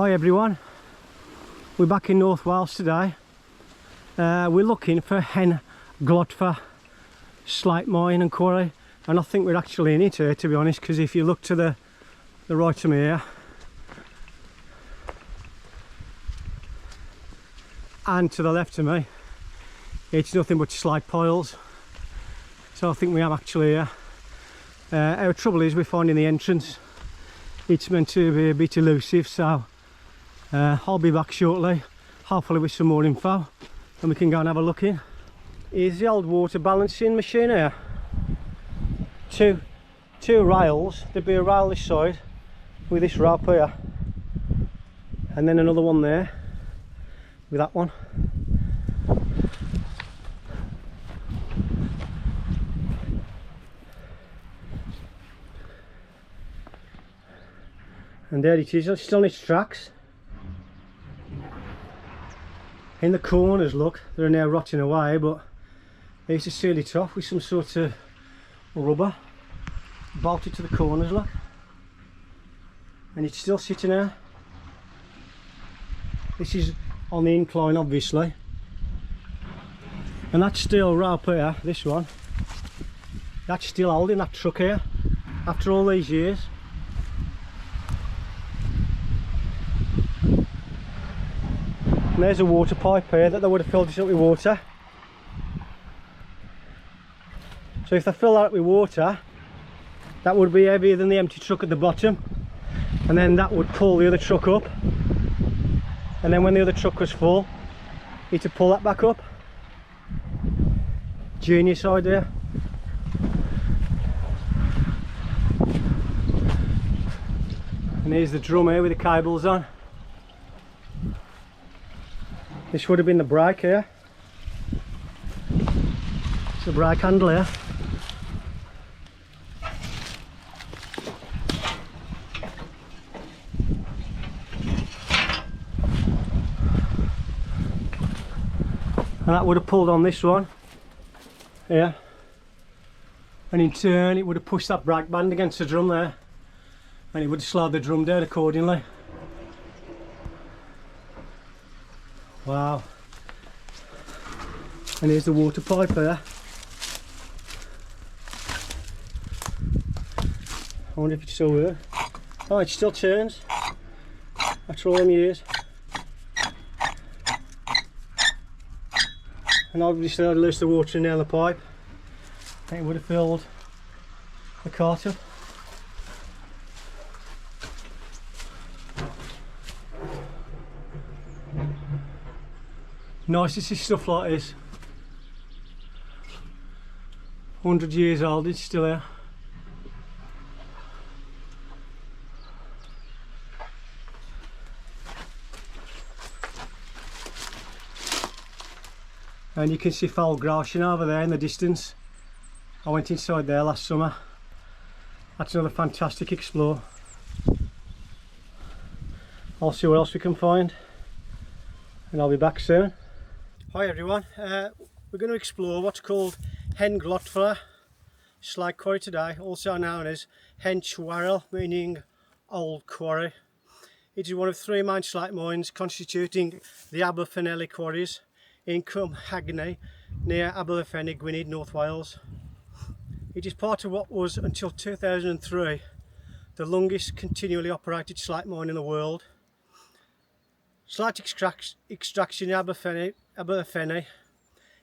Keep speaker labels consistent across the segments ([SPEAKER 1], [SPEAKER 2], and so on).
[SPEAKER 1] Hi everyone, we're back in North Wales today. We're looking for Hen Gloddfa slate mine and quarry, and I think we're actually in it here, to be honest, because if you look to the right of me here and to the left of me, it's nothing but slate piles. So I think we am actually here. Our trouble is we're finding the entrance. It's meant to be a bit elusive, so I'll be back shortly, hopefully with some more info, and we can go and have a look in. Here's the old water balancing machine here. Two rails. There'd be a rail this side with this rope here, and then another one there with that one. And there it is, it's still on its tracks. In the corners, look, they're now rotting away, but they used to seal it off with some sort of rubber, bolted to the corners, look. And it's still sitting there. This is on the incline, obviously. And that steel rope here, this one, that's still holding that truck here, after all these years. And there's a water pipe here that they would have filled this up with water. So if they fill that up with water, that would be heavier than the empty truck at the bottom, and then that would pull the other truck up, and then when the other truck was full, it would pull that back up. Genius idea. And here's the drum here with the cables on. This would have been the brake here. It's the brake handle here. And that would have pulled on this one here, and in turn it would have pushed that brake band against the drum there, and it would have slowed the drum down accordingly. Wow. And here's the water pipe there. I wonder if it still works. Oh, it still turns after all them years. And obviously I'd loose the water in down the pipe, and it would have filled the cart up. Nice to see stuff like this. 100 years old, it's still here. And you can see Foel Grochan over there in the distance. I went inside there last summer. That's another fantastic explore. I'll see what else we can find, and I'll be back soon. Hi everyone, we're going to explore what's called Hen Gloddfa slate quarry today, also known as Hen Chwarel, meaning old quarry. It is one of three main slate mines constituting the Aberllefenni quarries in Cwm Hengae near Aberllefenni, Gwynedd, North Wales. It is part of what was, until 2003, the longest continually operated slate mine in the world. Slate extraction in Aberllefenni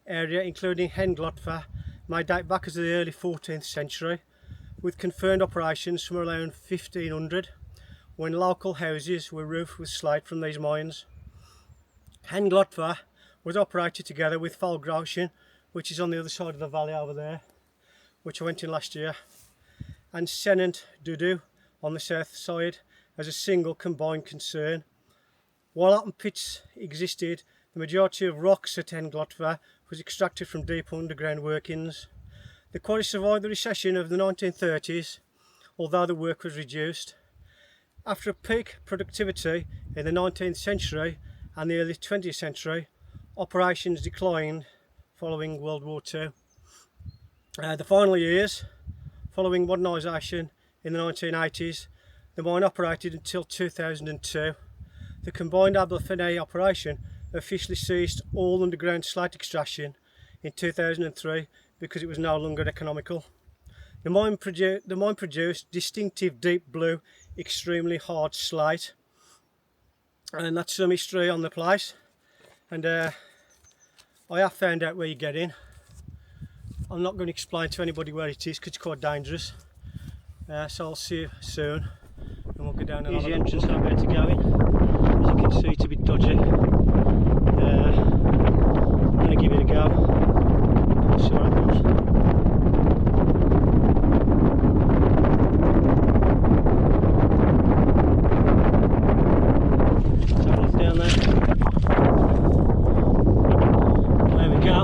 [SPEAKER 1] area, including Hen Gloddfa, may date back as the early 14th century, with confirmed operations from around 1500, when local houses were roofed with slate from these mines. Hen Gloddfa was operated together with Foel Grochan, which is on the other side of the valley over there, which I went in last year, and Ceunant Ddu on the south side, as a single combined concern. While open pits existed, the majority of rocks at Hen Gloddfa was extracted from deep underground workings. The quarry survived the recession of the 1930s, although the work was reduced. After a peak productivity in the 19th century and the early 20th century, operations declined following World War II. The final years, following modernisation in the 1980s, the mine operated until 2002. the combined Aberllefenni operation officially ceased all underground slate extraction in 2003 because it was no longer economical. The mine produced distinctive deep blue, extremely hard slate, and that's some history on the place. And I have found out where you get in. I'm not going to explain to anybody where it is because it's quite dangerous. So I'll see you soon, and we'll go down and have a look. Here's the entrance I'm about to go in. As you can see, it's a bit dodgy. I'm going to give it a go. We'll see what happens. Let's have a look down there. There we go.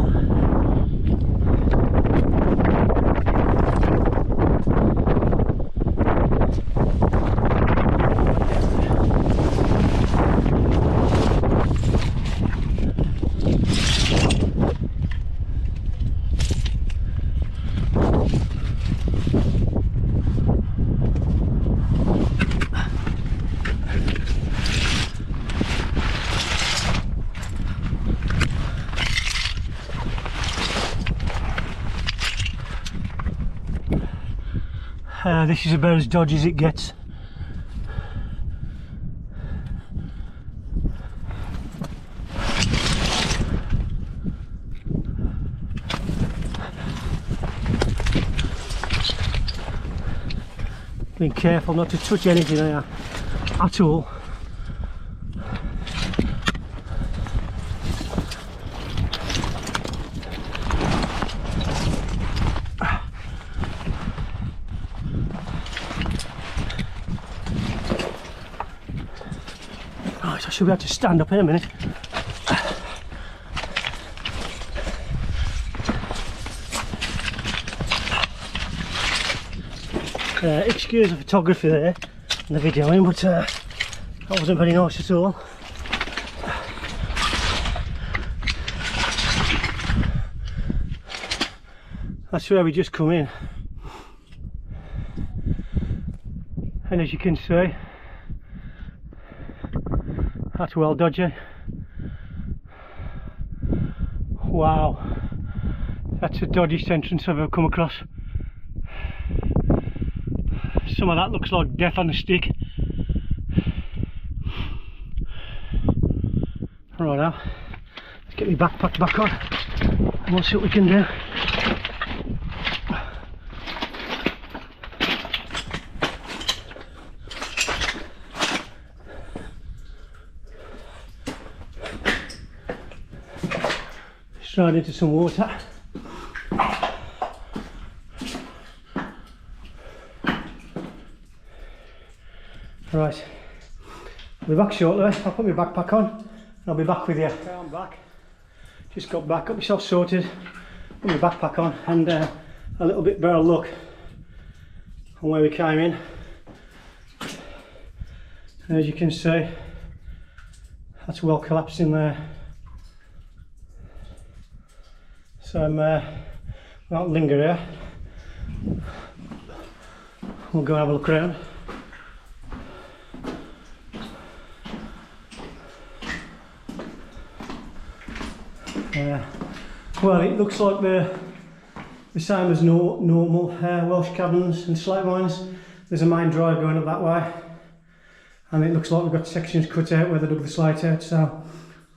[SPEAKER 1] This is about as dodgy as it gets. Being careful not to touch anything there at all. Right, I should be able to stand up in a minute. Excuse the photography there and the videoing, but that wasn't very nice at all. That's where we just come in, and as you can see, that's well dodgy. Wow, that's the dodgiest entrance I've ever come across. Some of that looks like death on a stick. Right now, let's get my backpack back on and we'll see what we can do. Straight into some water. Right, I'll be back shortly. I'll put my backpack on and I'll be back with you. Okay, I'm back. Just got back, got myself sorted, put my backpack on, and a little bit better look on where we came in. And as you can see, that's well collapsed in there. So I won't linger here. We'll go and have a look around. Well, it looks like the same as normal Welsh caverns and slate mines. There's a main drive going up that way, and it looks like we've got sections cut out where they dug the slate out, so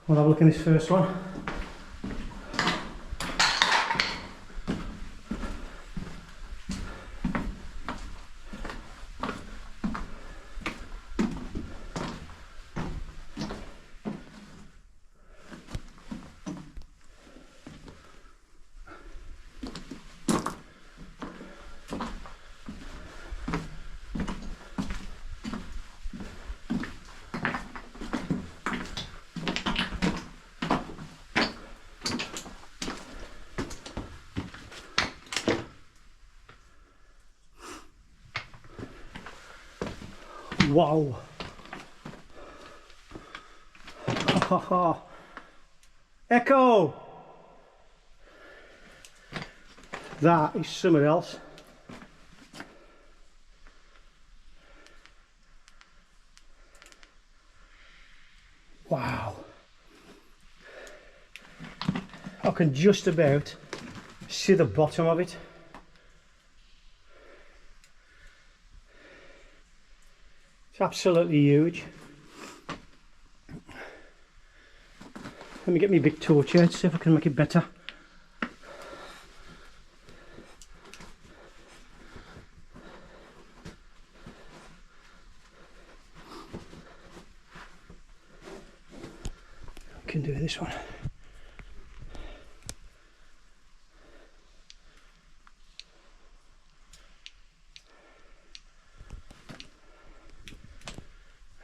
[SPEAKER 1] we'll have a look in this first one. Wow. Echo! That is something else. can just about see the bottom of it. It's absolutely huge. Let me get my big torch out, see if I can make it better. I can do this one.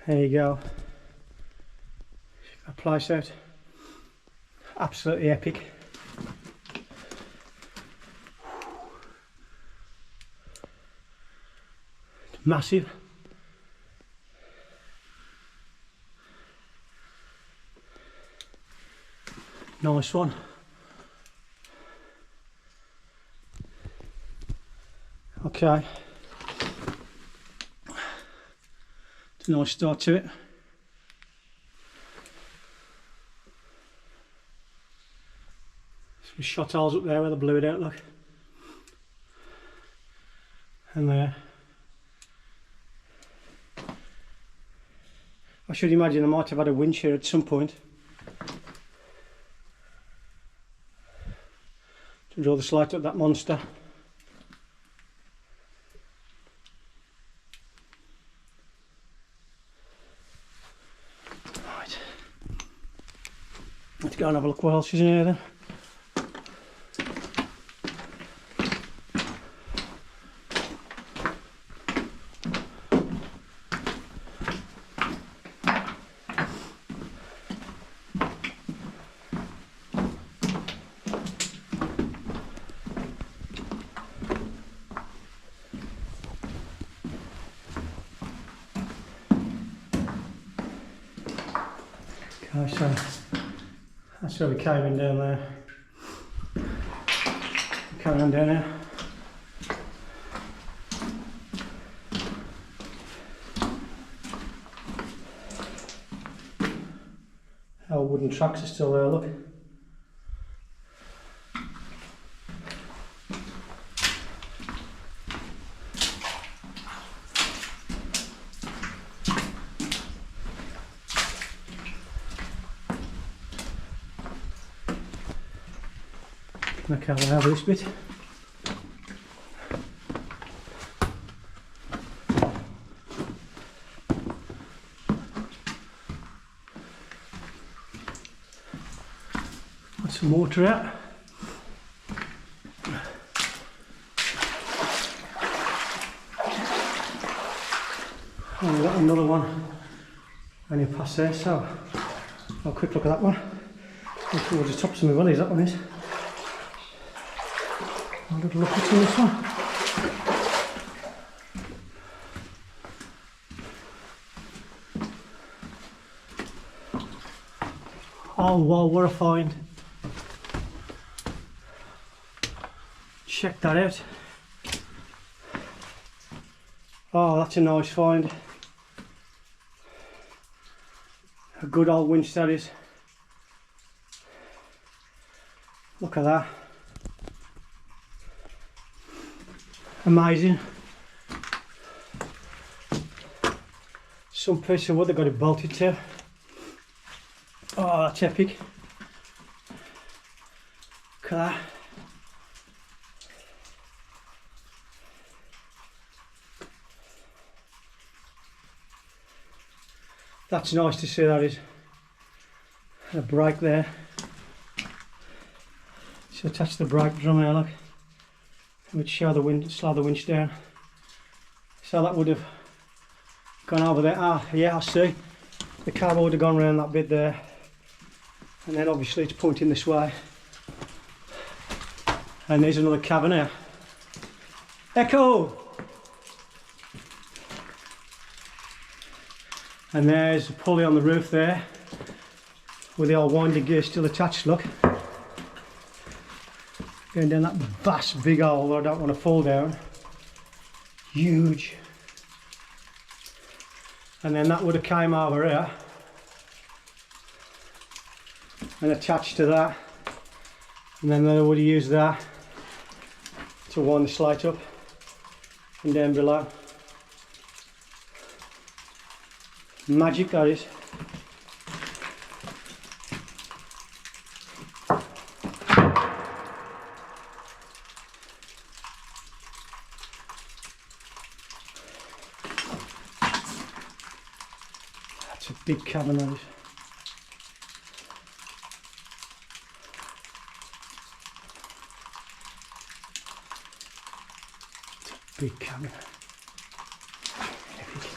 [SPEAKER 1] There you go. Check that place out. Absolutely epic. It's massive. Nice one. Okay. It's a nice start to it. Some shot holes up there where they blew it out, look. And there. I should imagine they might have had a winch here at some point to draw the slate up that monster. Right. Let's go and have a look what else is in here then. Okay, so that's where we came in down there. Carry on down now. Our wooden tracks are still there, look. Look how we have this bit. Put some water out. And we've got another one only past there, so have a quick look at that one. Look towards the tops of my wellies, that one is. A little look at this one. Oh wow, what a find. Check that out. Oh, that's a nice find. A good old winch that is. Look at that. Amazing. Some piece of wood they've got it bolted to. Oh, that's epic. Look at that. That's nice to see, that is. And a brake there. So attach the brake drum here, look. Which show the wind, slow the winch down. So that would have gone over there. Ah, yeah, I see. The cable would have gone around that bit there. And then obviously it's pointing this way. And there's another cavern here. Echo! And there's a pulley on the roof there. With the old winding gear still attached, look. Going down that vast big hole where I don't want to fall down. Huge. And then that would have came over here and attached to that. And then I would use that to wind the slate up and down below. Magic that is. That's a big cabin that is. Big cabin. Epic.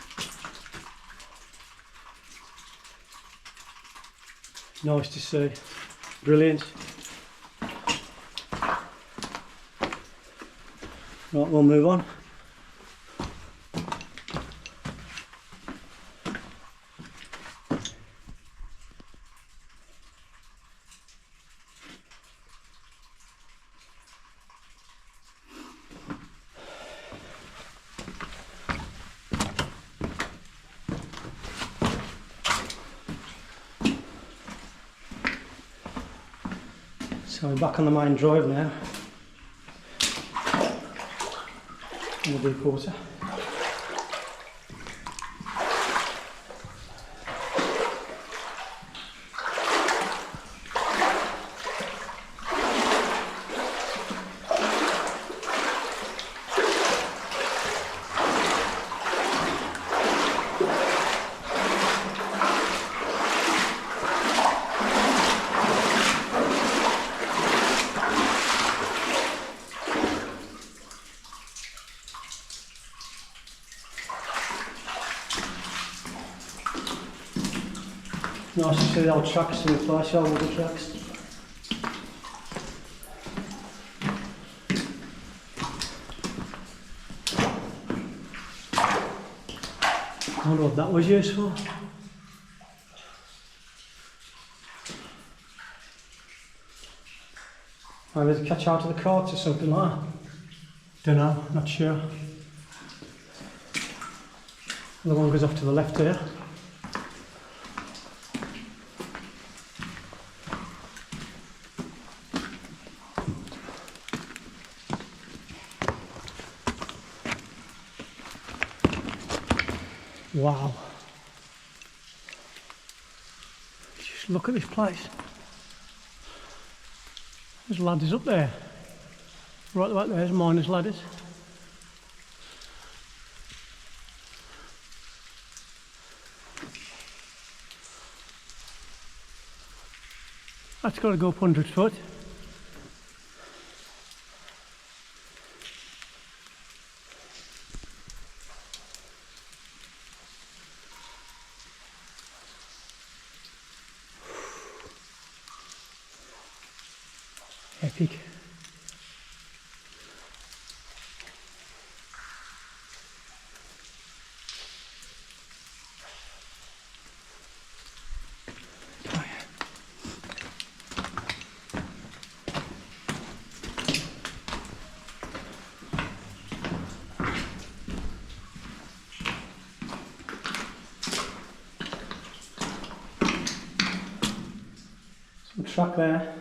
[SPEAKER 1] Nice to see. Brilliant. Right, we'll move on. So we're back on the main drive now, in the deep water. Nice to see the old tracks in the place, old wooden tracks. I wonder what that was used for. Maybe to catch out of the carts or something like that. Don't know, not sure. The one goes off to the left here. Wow. Just look at this place. There's ladders up there. Right back there's miners' ladders. That's got to go up 100 foot. Epic. Oh, yeah. Some track there.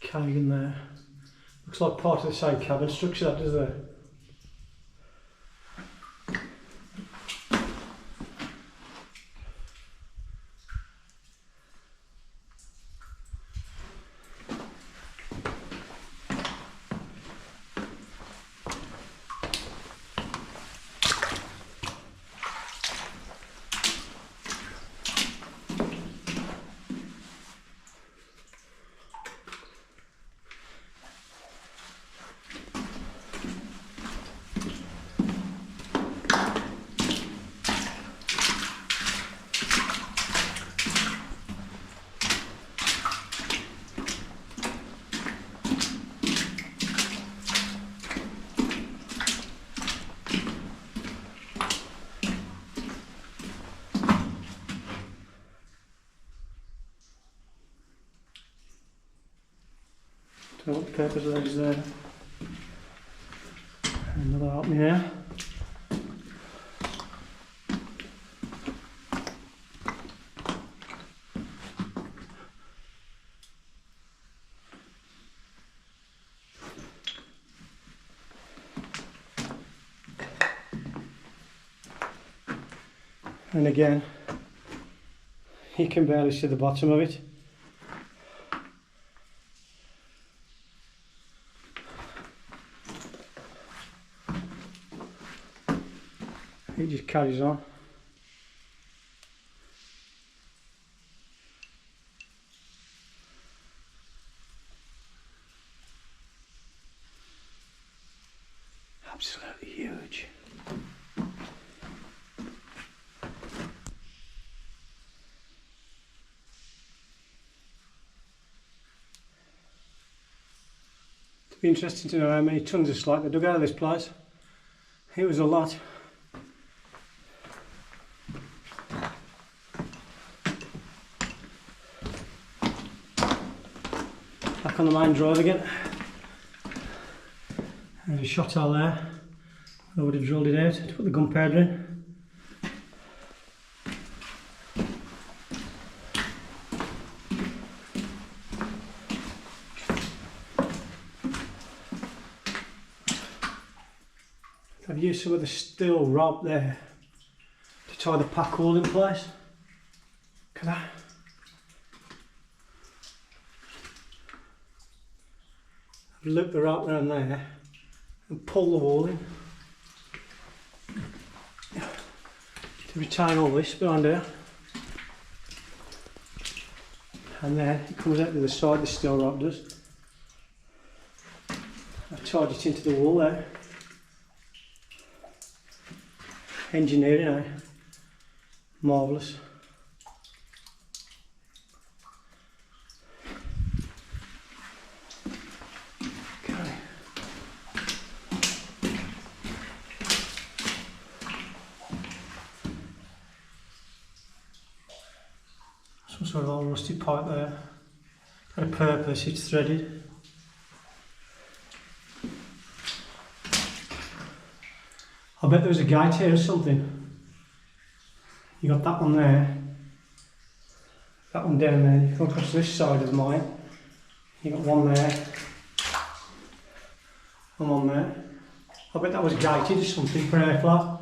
[SPEAKER 1] Cave in there. Looks like part of the same cabin structure, that does there. know what the purpose of that is there. Another opening here. And again, you can barely see the bottom of it. It just carries on. Absolutely huge. It'd be interesting to know how many tons of slate they dug out of this place. It was a lot. Back on the main drive again. There's a shot hole there. I would have drilled it out to put the gunpowder in. I've used some of the steel rope there to tie the pack hole in place. Look at that. I've looped the rope around there and pull the wall in to retain all this behind here. And then it comes out to the side, the steel rope does. I've tied it into the wall there. Engineering, eh? Marvellous. Okay. Some sort of old rusty pipe there. Got a purpose, it's threaded. I bet there was a gate here or something. You got that one there, that one down there. You come across this side of the mine. You got one there, and one there. I bet that was gated or something for airflow.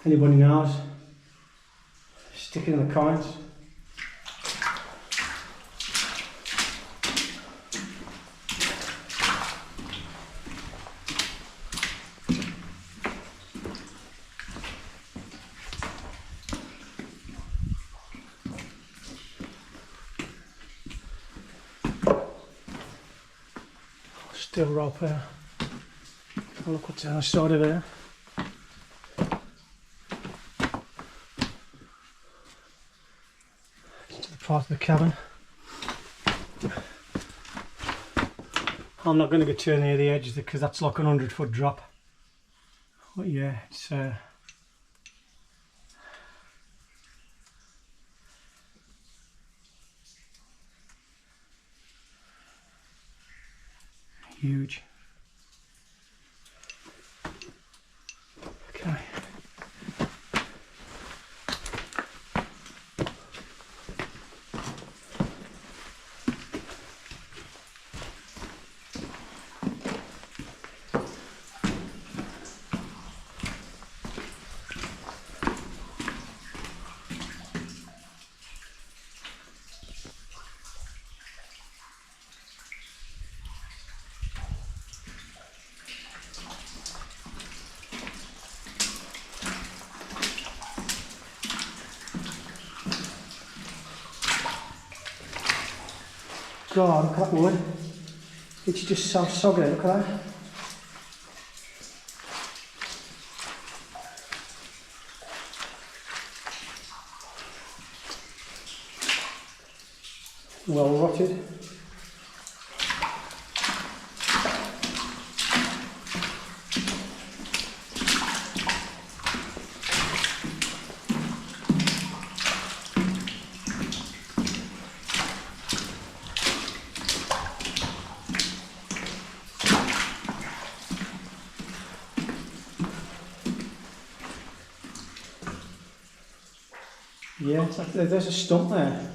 [SPEAKER 1] Anybody knows? Stick it in the comments. Still rope here. Oh, look what's on the side of there. To the part of the cabin. I'm not going to go too near the edge because that's like a 100-foot drop. But yeah, it's huge. Okay. God, look at that wood. It's just so soggy, look at that. Well rotted. Yeah, it's like there's a stump there.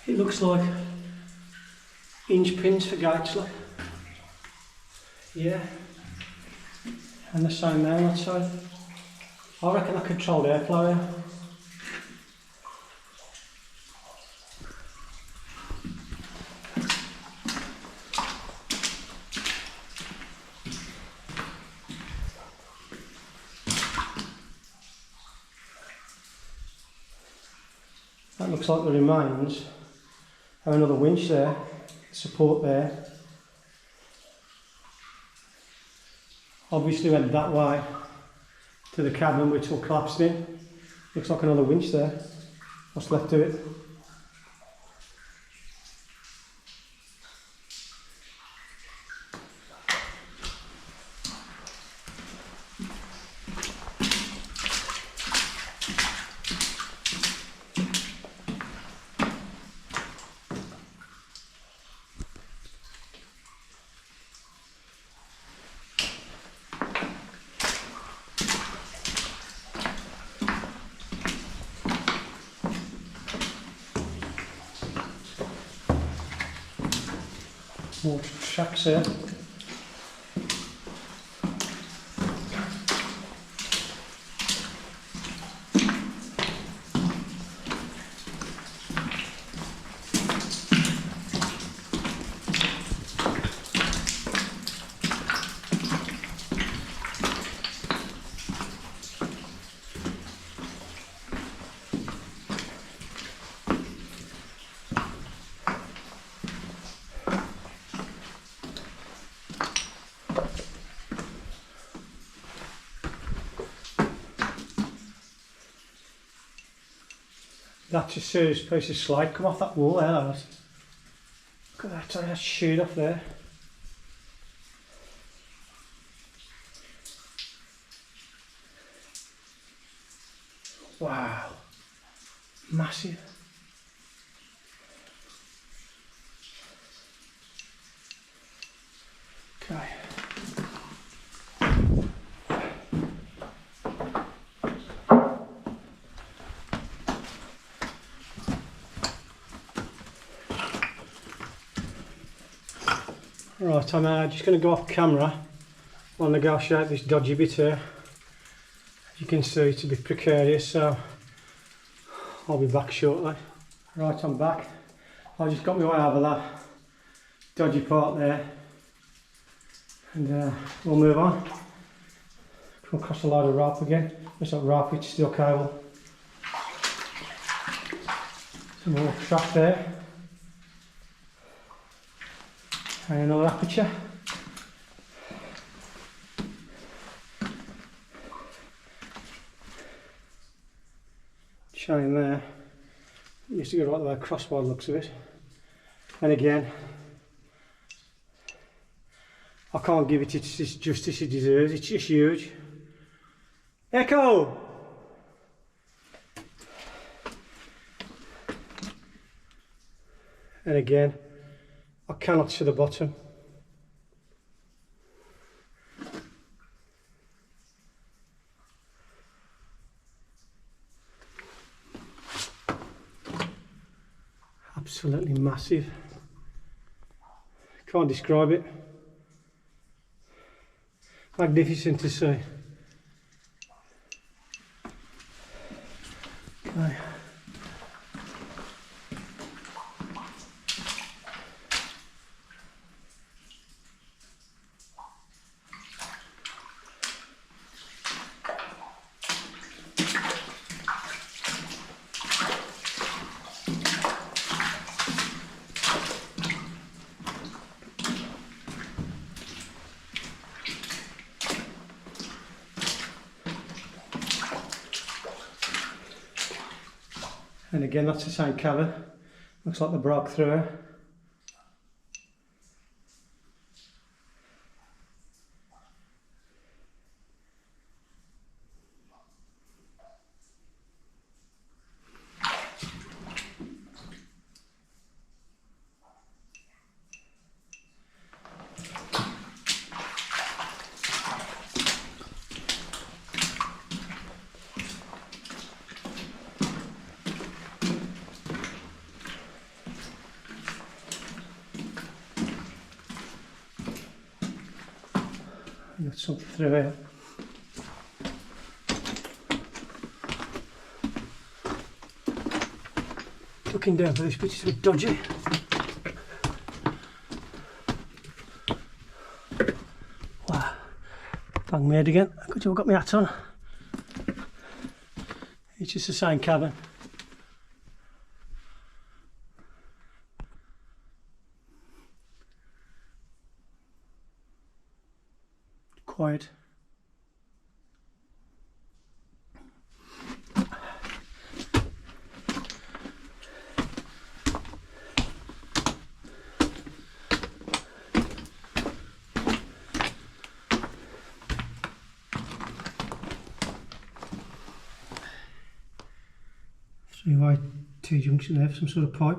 [SPEAKER 1] It looks like inch pins for gates, like. Yeah. And the same there on that side. I reckon I controlled airflow here. That looks like the remains of another winch there, support there. Obviously went that way to the cabin which will collapse in. Looks like another winch there. What's left to it? More tracks here. That's a serious piece of slate come off that wall there. Look at that, that shoot off there. Wow, massive. Okay. Right, I'm just going to go off camera while I negotiate this dodgy bit here. As you can see, it's a bit precarious, so I'll be back shortly. Right, I'm back. I just got my way over that dodgy part there, and we'll move on. Come across a load of rope again. It's not rope, it's steel cable. Some more track there. And another aperture. Showing there. It used to go right the way across by the looks of it. And again, I can't give it its justice it deserves. It's just huge. Echo! And again, I cannot see the bottom. Absolutely massive. Can't describe it. Magnificent to see. Okay. And again, that's the same cavern. Looks like they broke through it. something through here. Looking down for this bit is a bit dodgy. Wow, bang made again. Good job I've got my hat on. It's just the same cabin. Quiet. Three-way T-junction there for some sort of pipe.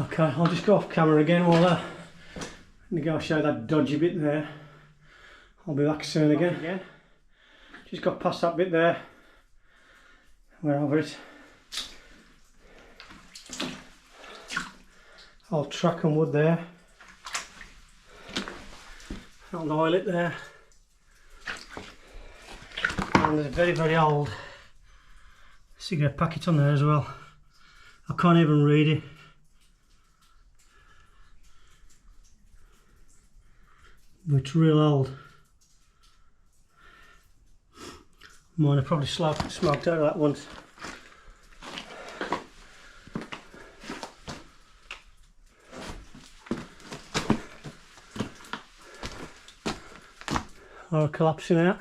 [SPEAKER 1] Okay, I'll just go off camera again while I'm going to go show that dodgy bit there. I'll be back soon again. Just got past that bit there. We're over it. Old track and wood there. Old eyelet there. And there's a very, very old cigarette packet on there as well. I can't even read it. But it's real old. Mine have probably smoked out of that once. Or collapsing out.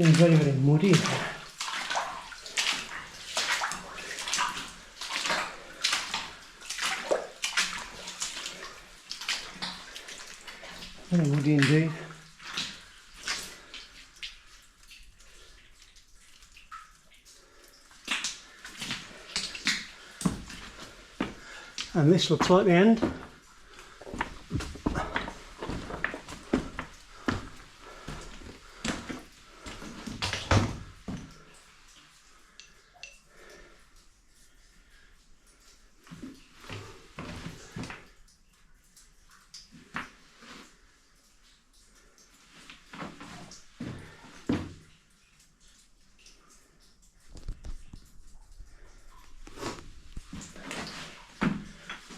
[SPEAKER 1] It's very, very muddy. Very muddy indeed. And this looks like the end.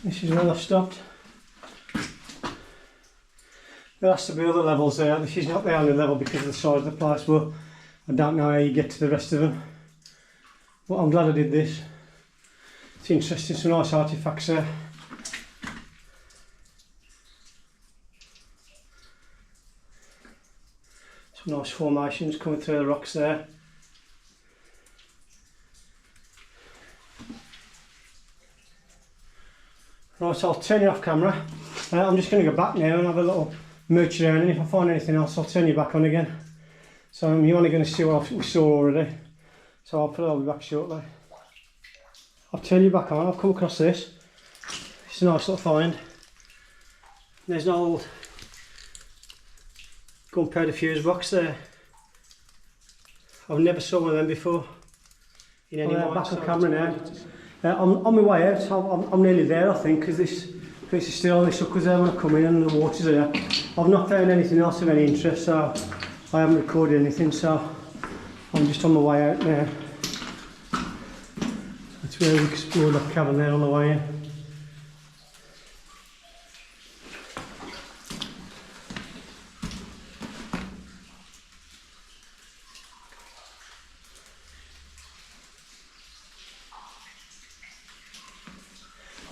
[SPEAKER 1] This is where I've stopped. There has to be other levels there. This is not the only level because of the size of the place, but I don't know how you get to the rest of them. But I'm glad I did this. It's interesting, some nice artefacts there. Some nice formations coming through the rocks there. Right, so I'll turn you off camera. I'm just going to go back now and have a little mooch around, and if I find anything else I'll turn you back on again. So you're only going to see what we saw already. So I'll be back shortly. I'll turn you back on. I've come across this. It's a nice little find. There's an old gunpowder fuse box there. I've never saw one of them before. In any back on camera now. On my way out, I'm nearly there I think, because this piece of steel only suckers there when I come in and the water's there. I've not found anything else of any interest, so I haven't recorded anything, so I'm just on my way out now. That's where we explored that cabin there on the way in.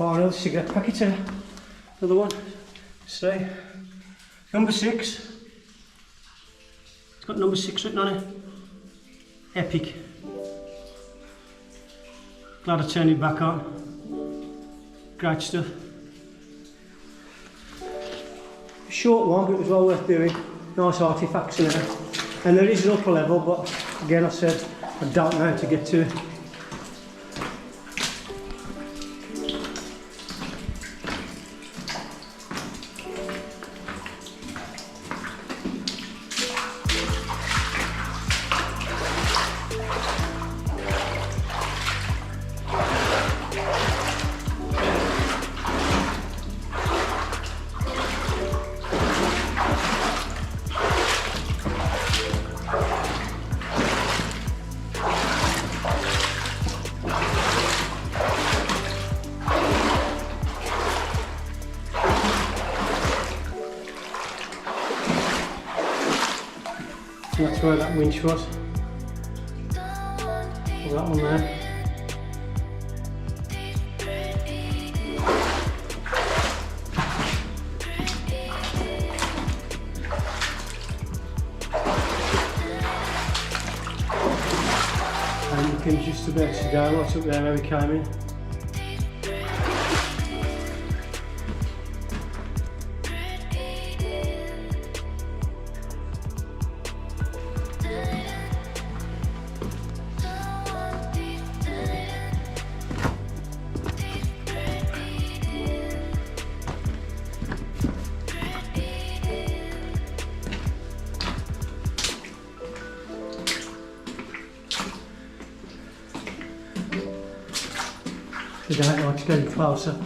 [SPEAKER 1] Oh, another cigarette packet here. Another one. See? Number 6. It's got number 6 written on it. Epic. Glad I turned it back on. Great stuff. Short one, but it was well worth doing. Nice artifacts in there. And there is an upper level, but again I said I don't know how to get to it. And that's where that winch was. Or that one there. And you can just about see right up there where we came in. Today, it's getting closer.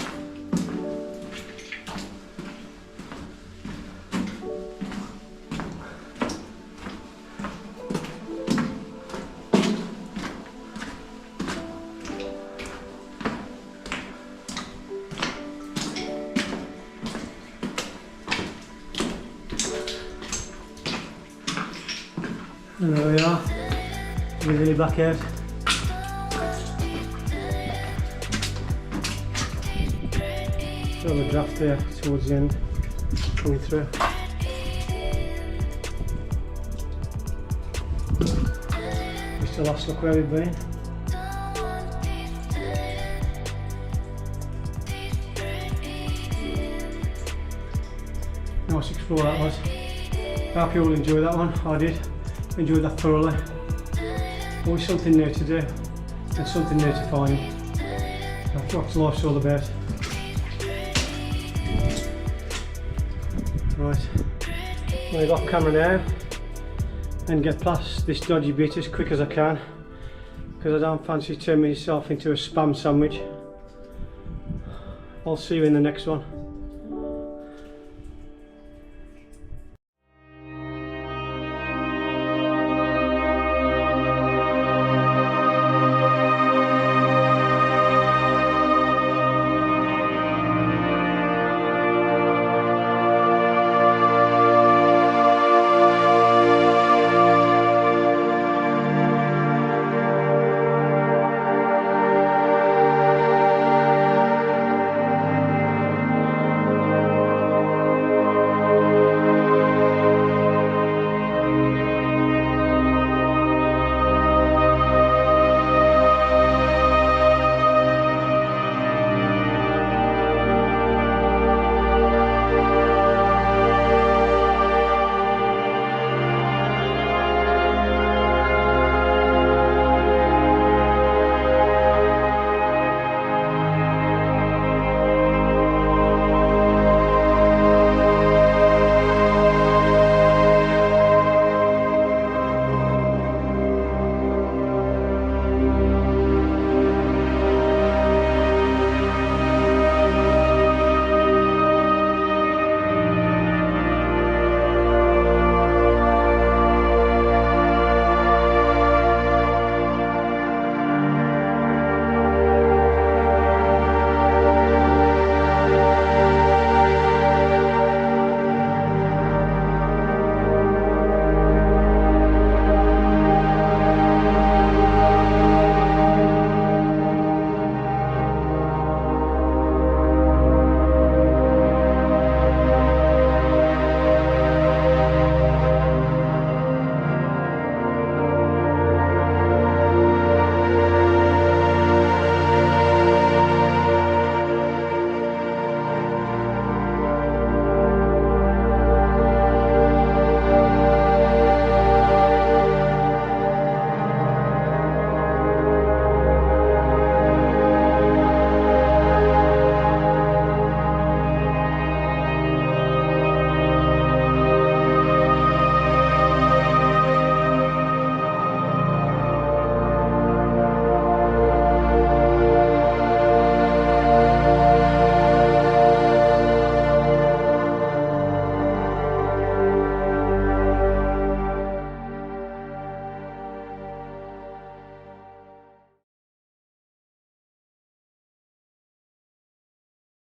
[SPEAKER 1] And there we are, we're nearly back out. Still the draft there towards the end, coming through. Just a last look where we've been. Nice explore that was. I hope you all enjoyed that one. I did. Enjoyed that thoroughly. Always something new to do and something new to find. That's what life's all about. Right, I'm going to lock camera now and get past this dodgy bit as quick as I can, because I don't fancy turning myself into a spam sandwich. I'll see you in the next one.